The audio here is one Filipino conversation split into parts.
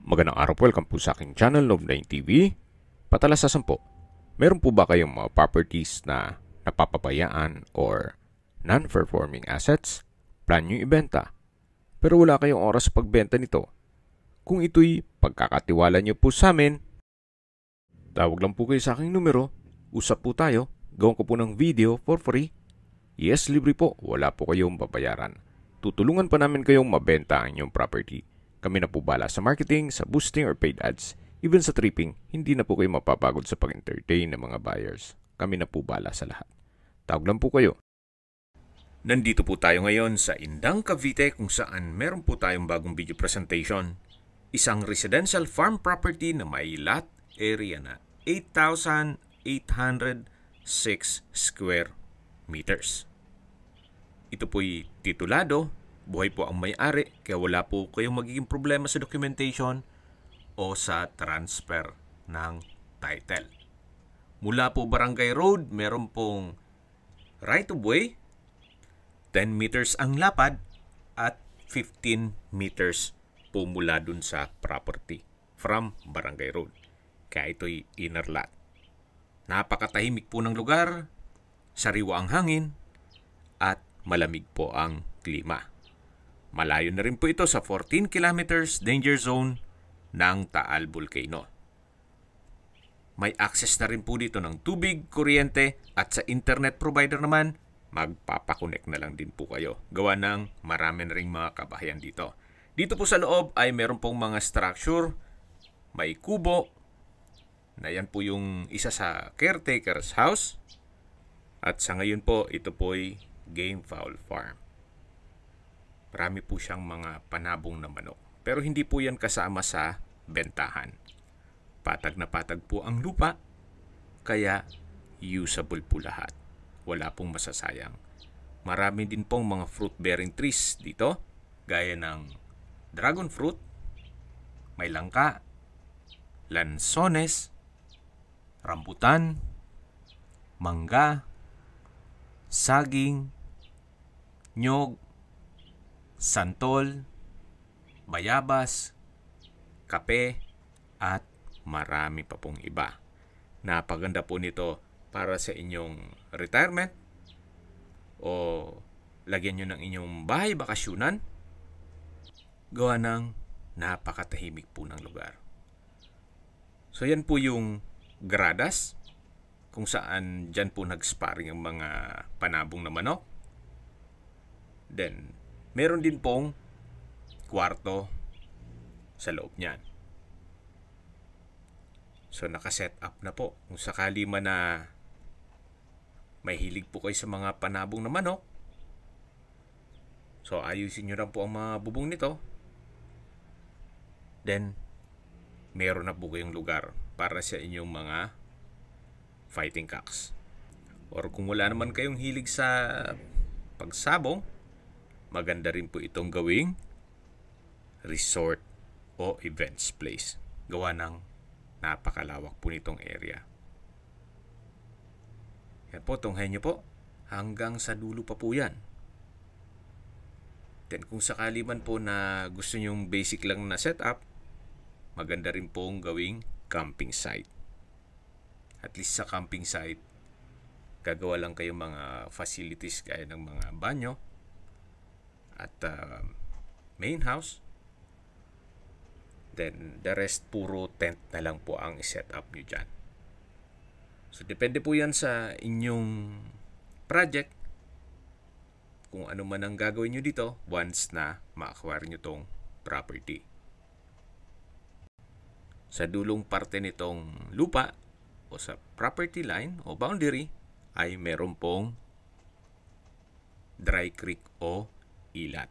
Magandang araw po, welcome po sa aking channel, Love9 TV. Patalasasan po, meron po ba kayong mga properties na napapabayaan or non-performing assets? Plan nyo ibenta, pero wala kayong oras sa pagbenta nito. Kung ito'y pagkakatiwala nyo po sa amin, tawag lang po kayo sa aking numero, usap po tayo, gawin ko po ng video for free. Yes, libre po, wala po kayong babayaran. Tutulungan pa namin kayong mabenta ang inyong property. Kami na po bala sa marketing, sa boosting or paid ads. Even sa tripping, hindi na po kayo mapapagod sa pag-entertain ng mga buyers. Kami na po bala sa lahat. Tawag lang po kayo. Nandito po tayo ngayon sa Indang, Cavite kung saan meron po tayong bagong video presentation. Isang residential farm property na may lot area na 8,806 square meters. Ito po'y titulado. Buhay po ang may-ari, kaya wala po kayong magiging problema sa documentation o sa transfer ng title. Mula po Barangay Road, meron pong right of way, 10 meters ang lapad at 15 meters po mula dun sa property from Barangay Road. Kaya ito'y inner lot. Napakatahimik po ng lugar, sariwa ang hangin, at malamig po ang klima. Malayo na rin po ito sa 14 kilometers danger zone ng Taal Volcano. May access na rin po dito ng tubig, kuryente at sa internet provider naman, magpapakonek na lang din po kayo. Gawa ng marami na rin mga kabahayan dito. Dito po sa loob ay meron pong mga structure, may kubo, na yan po yung isa sa caretaker's house. At sa ngayon po, ito po'y game fowl farm. Marami po siyang mga panabong na manok. Pero hindi po yan kasama sa bentahan. Patag na patag po ang lupa, kaya usable po lahat. Wala pong masasayang. Marami din pong mga fruit-bearing trees dito, gaya ng dragon fruit, may langka, lansones, rambutan, mangga, saging, nyog, santol, bayabas, kape, at marami pa pong iba. Napaganda po nito para sa inyong retirement o lagyan nyo ng inyong bahay bakasyunan. Gawa ng napakatahimik po ng lugar. So yan po yung gradas kung saan dyan po nag-sparring ang mga panabong na manok. Then, meron din pong kwarto sa loob niyan. So, nakaset up na po. Kung sakali man na may hilig po kayo sa mga panabong na manok, so ayusin nyo lang po ang mga bubong nito. Then, meron na po kayong lugar para sa inyong mga fighting cocks. Or kung wala naman kayong hilig sa pagsabong, maganda rin po itong gawing resort o events place. Gawa ng napakalawak po nitong area. Yan po, tunghayin nyo po. Hanggang sa dulo pa po yan. Then kung sakali man po na gusto nyong basic lang na setup, maganda rin pong gawing camping site. At least sa camping site, gagawa lang kayo mga facilities gaya ng mga banyo, at main house. Then the rest puro tent na lang po ang i-set up nyo dyan. So depende po yan sa inyong project kung ano man ang gagawin nyo dito once na ma-acquire nyo tong property. Sa dulong parte nitong lupa o sa property line o boundary ay meron pong dry creek o ilat.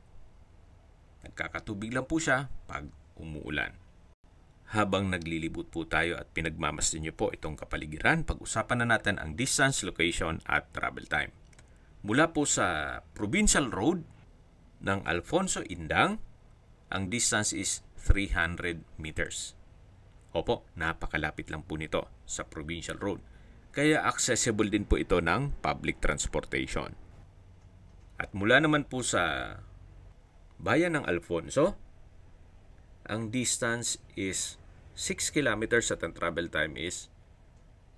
Nagkakatubig lang po siya pag umuulan. Habang naglilibot po tayo at pinagmamasdan nyo po itong kapaligiran, pag-usapan na natin ang distance, location at travel time. Mula po sa Provincial Road ng Alfonso Indang, ang distance is 300 meters. Opo, napakalapit lang po nito sa Provincial Road. Kaya accessible din po ito ng public transportation. At mula naman po sa bayan ng Alfonso, ang distance is 6 kilometers at ang travel time is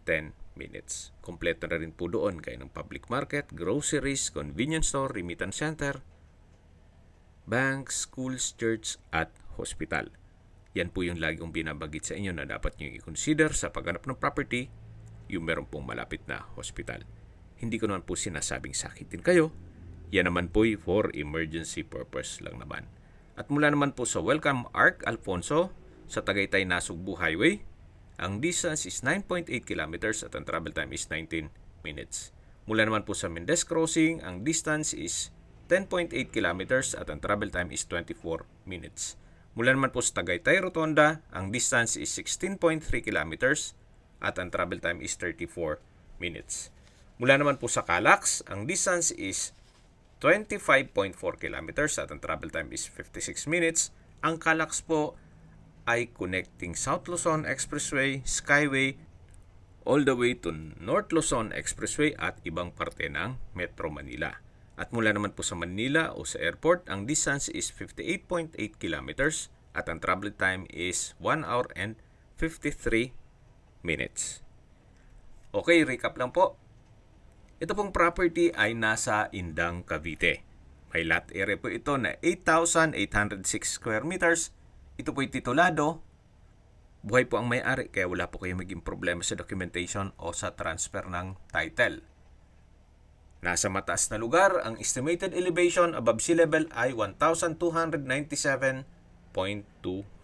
10 minutes. Kompleto na rin po doon kayo ng public market, groceries, convenience store, remittance center, banks, schools, church, at hospital. Yan po yung lagi kong binabagit sa inyo na dapat nyo i-consider sa paghanap ng property, yung meron pong malapit na hospital. Hindi ko naman po sinasabing sakitin kayo. Yan naman po for emergency purpose lang naman. At mula naman po sa Welcome Arc Alfonso sa Tagaytay Nasugbu Highway, ang distance is 9.8 kilometers at ang travel time is 19 minutes. Mula naman po sa Mendez Crossing, ang distance is 10.8 kilometers at ang travel time is 24 minutes. Mula naman po sa Tagaytay Rotonda, ang distance is 16.3 kilometers at ang travel time is 34 minutes. Mula naman po sa Calax, ang distance is 25.4 kilometers at ang travel time is 56 minutes. Ang Calax po ay connecting South Luzon Expressway, Skyway, all the way to North Luzon Expressway at ibang parte ng Metro Manila. At mula naman po sa Manila o sa airport, ang distance is 58.8 kilometers at ang travel time is 1 hour and 53 minutes. Okay, recap lang po. Ito pong property ay nasa Indang, Cavite. May lot area po ito na 8,806 square meters. Ito po'y titulado. Buhay po ang may-ari kaya wala po kayong maging problema sa documentation o sa transfer ng title. Nasa mataas na lugar, ang estimated elevation above sea level ay 1,297.2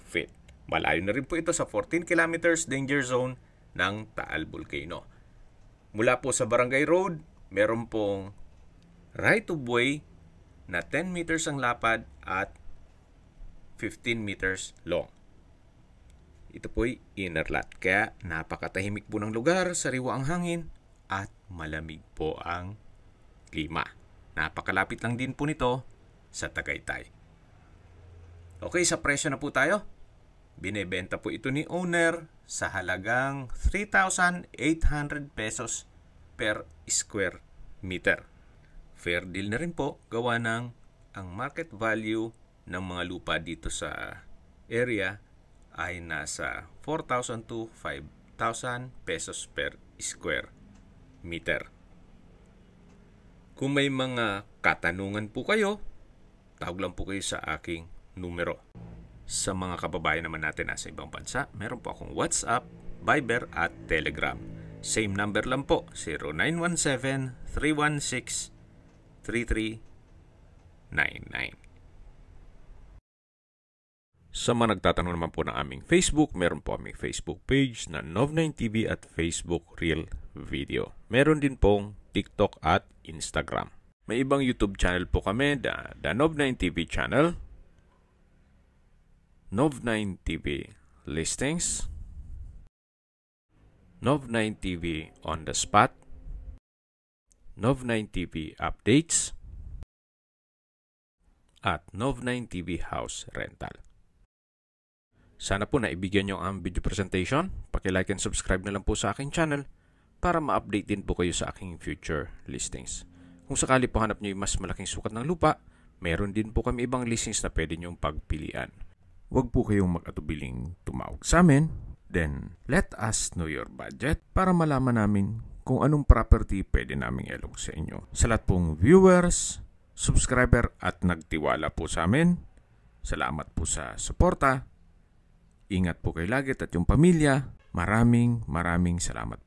feet. Malayo na rin po ito sa 14 kilometers danger zone ng Taal Volcano. Mula po sa Barangay Road, meron pong right of way na 10 meters ang lapad at 15 meters long. Ito po'y inner lot, kaya napakatahimik po ng lugar, sariwa ang hangin at malamig po ang klima. Napakalapit lang din po nito sa Tagaytay. Okay, sa presyo na po tayo. Binebenta po ito ni owner sa halagang 3,800 pesos per square meter. Fair deal na rin po, gawa ng ang market value ng mga lupa dito sa area ay nasa 4,000 to 5,000 pesos per square meter. Kung may mga katanungan po kayo, tawag lang po kayo sa aking numero. Sa mga kababayan naman natin nasa ibang bansa, meron po akong WhatsApp, Viber at Telegram. Same number lang po, 0917-316-3399. Sa mga nagtatanong naman po ng aming Facebook, meron po aming Facebook page na Nov9TV at Facebook Real Video. Meron din pong TikTok at Instagram. May ibang YouTube channel po kami, the Nov9TV channel, Nov9TV Listings, Nov9TV On The Spot, Nov9TV Updates, at Nov9TV House Rental. Sana po naibigyan nyo ang video presentation. Paki-like and subscribe na lang po sa aking channel para ma-update din po kayo sa aking future listings. Kung sakali po hanap nyo yung mas malaking sukat ng lupa, meron din po kami ibang listings na pwede nyong pagpilian. Huwag po kayong mag-atubiling tumawag sa amin. Then, let us know your budget para malaman namin kung anong property pwede naming ilog sa inyo. Sa lahat pong viewers, subscriber at nagtiwala po sa amin, salamat po sa suporta. Ingat po kayo lagi at yung pamilya. Maraming salamat.